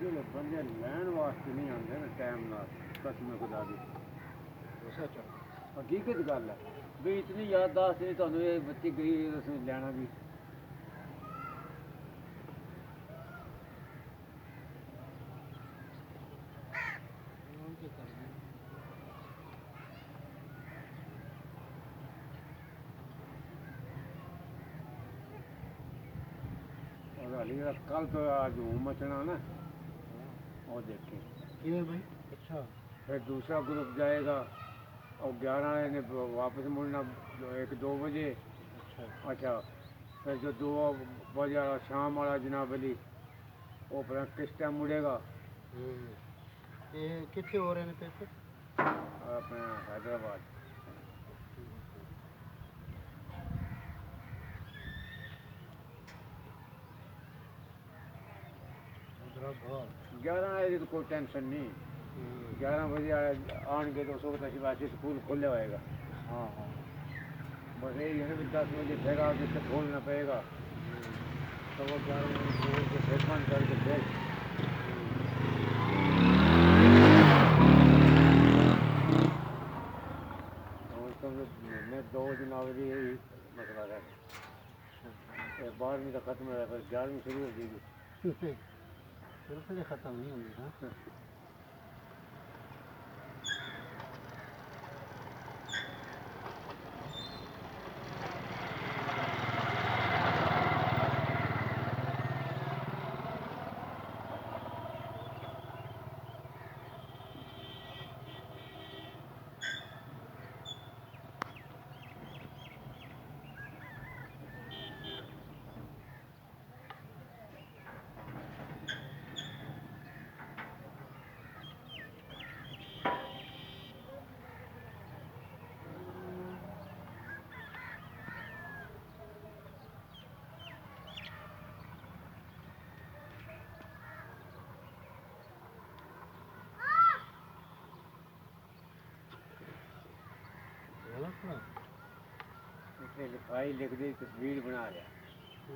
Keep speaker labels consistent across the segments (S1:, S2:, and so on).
S1: ਜਿਹੜੇ ਬੰਦੇ ਲੈਣ ਵਾਸਤੇ ਨਹੀਂ ਆਉਂਦੇ ਨਾ ਟਾਈਮ ਨਾਲ ਕਸਮ ਖੁਦਾ ਦੀ
S2: ਸੱਚ
S1: ਹਕੀਕਤ ਗੱਲ ਹੈ ਵੀ ਇਤਨੀ ਯਾਦਦਾਸ਼ਤ ਨਹੀਂ ਤੁਹਾਨੂੰ ਇਹ ਬੱਚੀ ਗਈ ਅਸੀਂ ਲੈਣਾ ਵੀ कल तो आज मचना ना और देखे
S2: भाई अच्छा
S1: फिर दूसरा ग्रुप जाएगा और 11 ने वापस मुड़ना 1-2 बजे अच्छा फिर जो 2 बजे शाम वाला जनाब अली वो फिर किस टाइम मुड़ेगा
S2: कितने हो रहे हैं पेपर
S1: अपना हैदराबाद 11 बजे तो कोई टेंशन नहीं 11 बजे आएंगे तो उसको वैसे स्कूल खोले होएगा
S2: हाँ हाँ
S1: बस यही है ना 10 बजे फिर आगे से खोलना पड़ेगा तो वो 11 बजे खोल के फिर बंद करके फिर मैं 2 दिन अवधि यही मसला है 12वीं तो खत्म हो फिर 11वीं शुरू हो जाएगी
S2: फिर ख़त्म नहीं होंगी हाँ
S1: लिखाई लिख दी तस्वीर बना लिया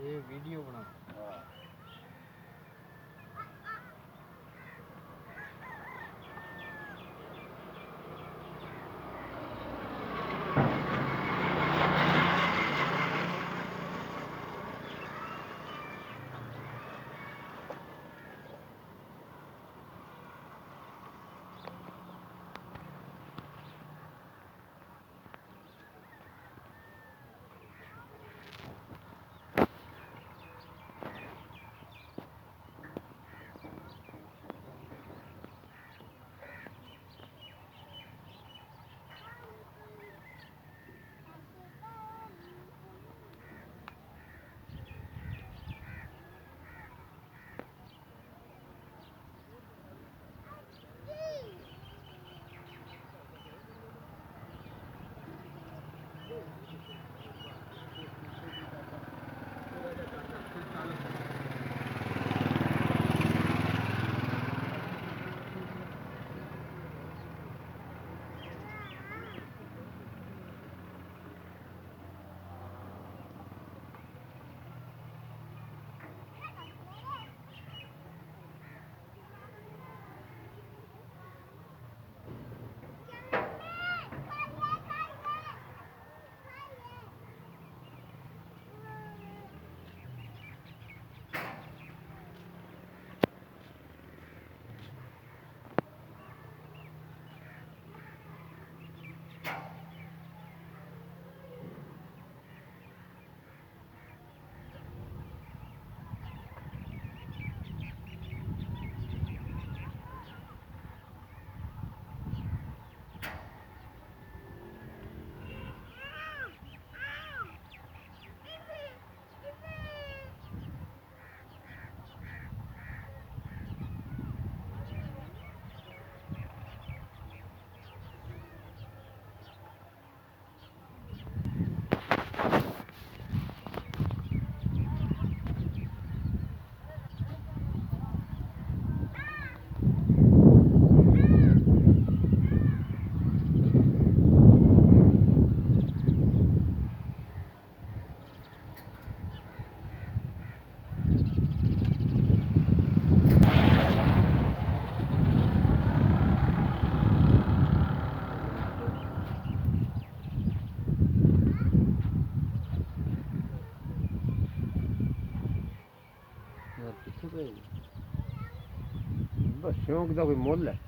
S2: ये वीडियो बना
S1: हाँ
S2: ਯਾਰ ਕਿੱਥੇ ਪਏ
S1: ਬਸ ਸ਼ੌਂਕ ਦਾ ਕੋਈ ਮੁੱਲ ਹੈ।